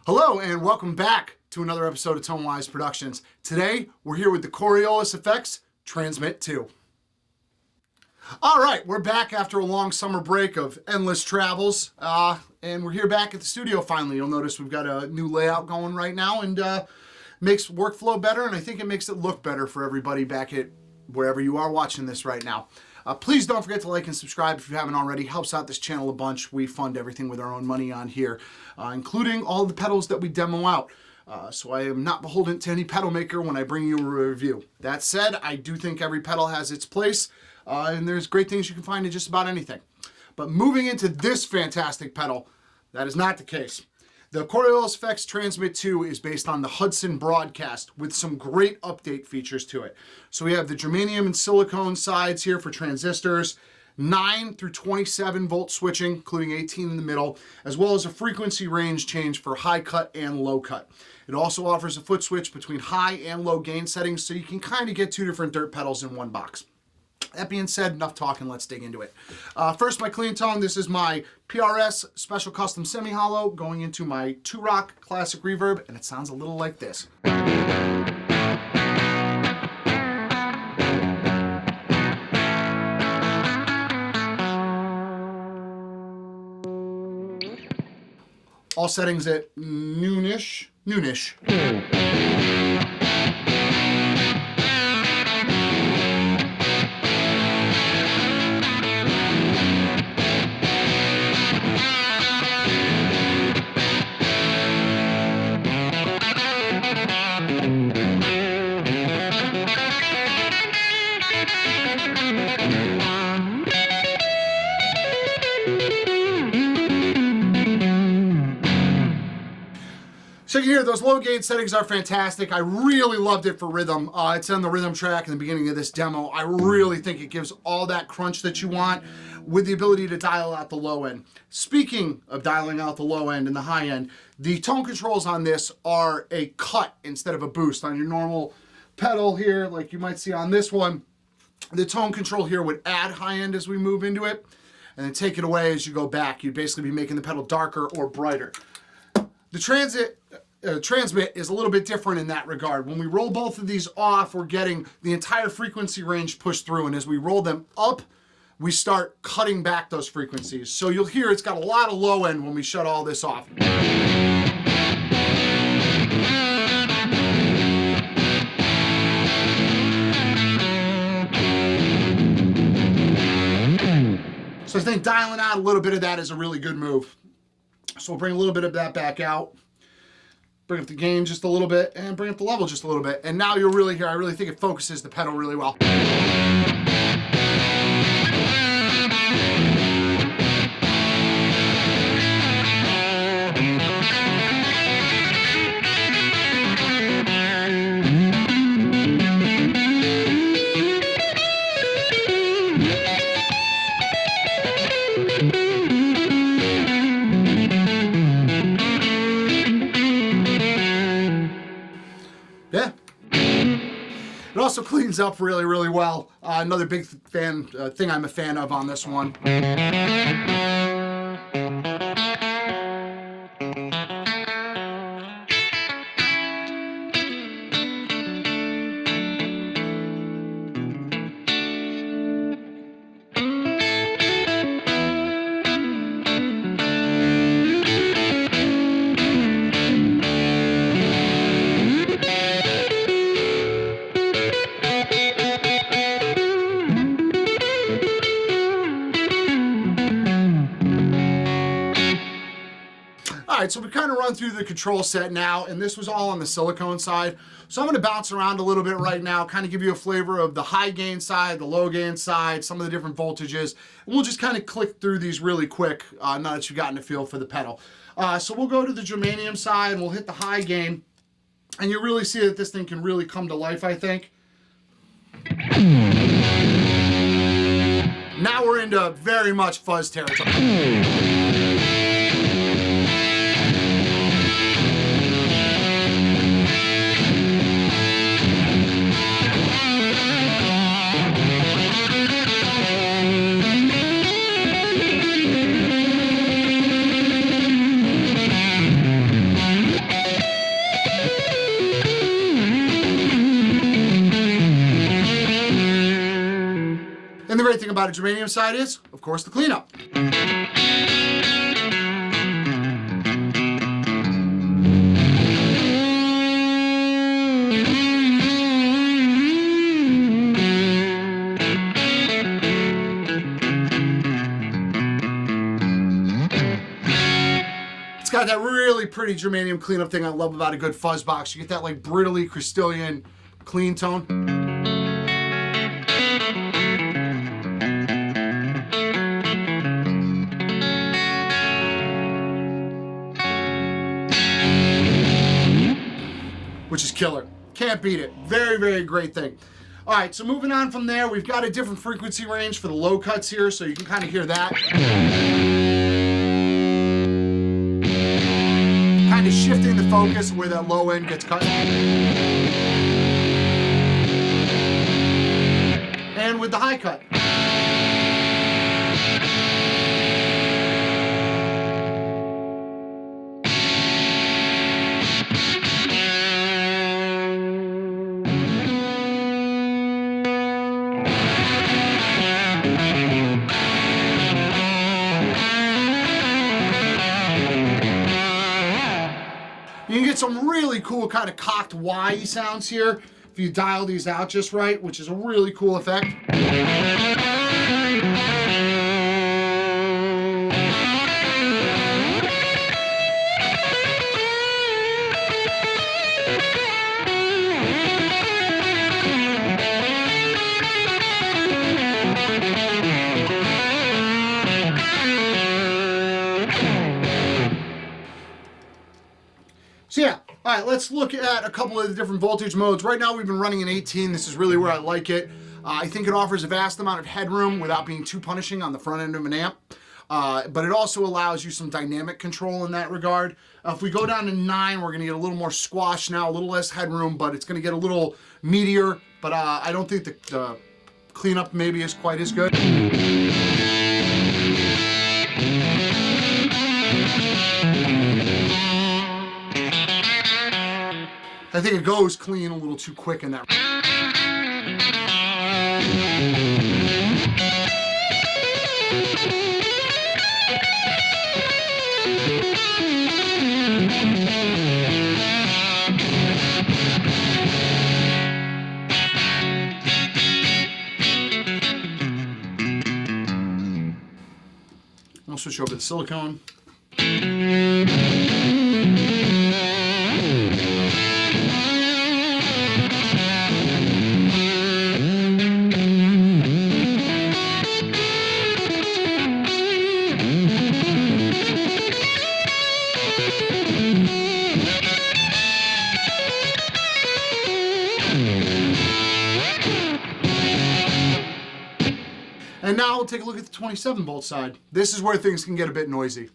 Hello and welcome back to another episode of ToneWise Productions. Today we're here with the Coriolis Effects Transmit 2. All right, we're back after a long summer break of endless travels, and we're here back at the studio finally. You'll notice we've got a new layout going right now, and makes workflow better, and I think it makes it look better for everybody back at wherever you are watching this right now. Please don't forget to like and subscribe if you haven't already. Helps out this channel a bunch. We fund everything with our own money on here, including all the pedals that we demo out. So I am not beholden to any pedal maker when I bring you a review. That said, I do think every pedal has its place, and there's great things you can find in just about anything. But moving into this fantastic pedal, that is not the case. The Coriolis Effects Transmit 2 is based on the Hudson Broadcast with some great update features to it. So we have the Germanium and Silicone sides here for transistors, 9 through 27 volt switching, including 18 in the middle, as well as a frequency range change for high cut and low cut. It also offers a foot switch between high and low gain settings, so you can kind of get two different dirt pedals in one box. That being said, enough talking, let's dig into it. First, my clean tone. This is my PRS Special Custom Semi-Hollow going into my 2-Rock Classic Reverb, and it sounds a little like this. All settings at noonish. So you can hear those low gain settings are fantastic. I really loved it for rhythm. It's on the rhythm track in the beginning of this demo. I really think it gives all that crunch that you want with the ability to dial out the low end. Speaking of dialing out the low end and the high end, the tone controls on this are a cut instead of a boost. On your normal pedal here, like you might see on this one, the tone control here would add high end as we move into it, and then take it away as you go back. You'd basically be making the pedal darker or brighter. The Transmit is a little bit different in that regard. When we roll both of these off, we're getting the entire frequency range pushed through, and as we roll them up, we start cutting back those frequencies. So you'll hear it's got a lot of low end when we shut all this off. So I think dialing out a little bit of that is a really good move. So we'll bring a little bit of that back out, bring up the gain just a little bit, and bring up the level just a little bit. And now you'll really hear, I really think it focuses the pedal really well. Yeah. It also cleans up really, really well. Another big thing I'm a fan of on this one. All right, so we kind of run through the control set now, and this was all on the Silicone side. So I'm going to bounce around a little bit right now, kind of give you a flavor of the high gain side, the low gain side, some of the different voltages. And we'll just kind of click through these really quick now that you've gotten a feel for the pedal. So we'll go to the Germanium side, and we'll hit the high gain. And you really see that this thing can really come to life, I think. Now we're into very much fuzz territory. about a Germanium Side is, of course, the cleanup. It's got that really pretty germanium cleanup thing I love about a good fuzz box. You get that like brittly crystalline clean tone. Which is killer. Can't beat it. Very, very great thing. All right, so moving on from there, we've got a different frequency range for the low cuts here, so you can kind of hear that. Kind of shifting the focus where that low end gets cut. And with the high cut. You can get some really cool kind of cocked Y sounds here if you dial these out just right, which is a really cool effect. So yeah, all right, let's look at a couple of the different voltage modes. Right now we've been running in 18. This is really where I like it. I think it offers a vast amount of headroom without being too punishing on the front end of an amp. But it also allows you some dynamic control in that regard. If we go down to 9, we're gonna get a little more squash now, a little less headroom, but it's gonna get a little meatier. But I don't think the cleanup maybe is quite as good. I think it goes clean a little too quick in that. I'll switch over to silicone. And now we'll take a look at the 27 volt side. This is where things can get a bit noisy.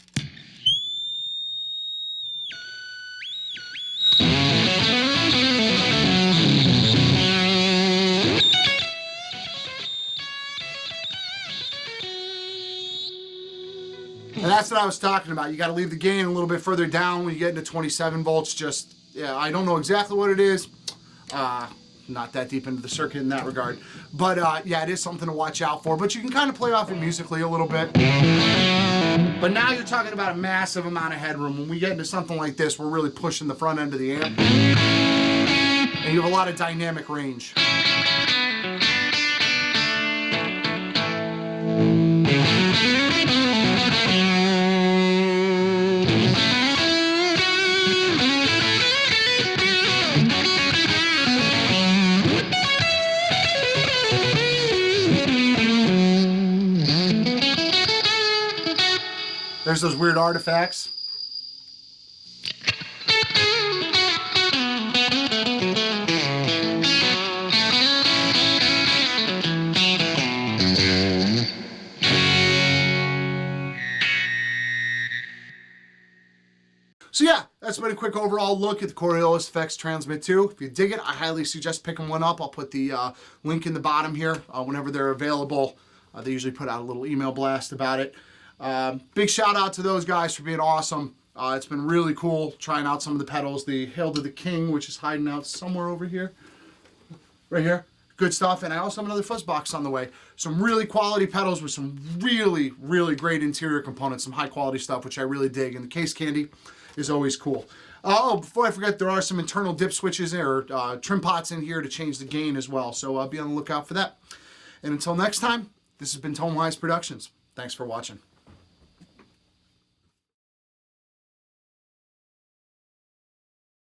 And that's what I was talking about. You got to leave the gain a little bit further down when you get into 27 volts. Just, yeah, I don't know exactly what it is. Not that deep into the circuit in that regard. But yeah, it is something to watch out for. But you can kind of play off it musically a little bit. But now you're talking about a massive amount of headroom. When we get into something like this, we're really pushing the front end of the amp. And you have a lot of dynamic range. There's those weird artifacts. So yeah, that's been a quick overall look at the Coriolis Effects Transmit 2. If you dig it, I highly suggest picking one up. I'll put the link in the bottom here whenever they're available. They usually put out a little email blast about it. Big shout out to those guys for being awesome. It's been really cool trying out some of the pedals. The Hail to the King, which is hiding out somewhere over here. Right here. good stuff. And I also have another fuzz box on the way. Some really quality pedals with some really, really great interior components, some high quality stuff, which I really dig. And the case candy is always cool. Oh, before I forget, there are some internal dip switches or trim pots in here to change the gain as well. So be on the lookout for that. And until next time, this has been Tonewise Productions. Thanks for watching.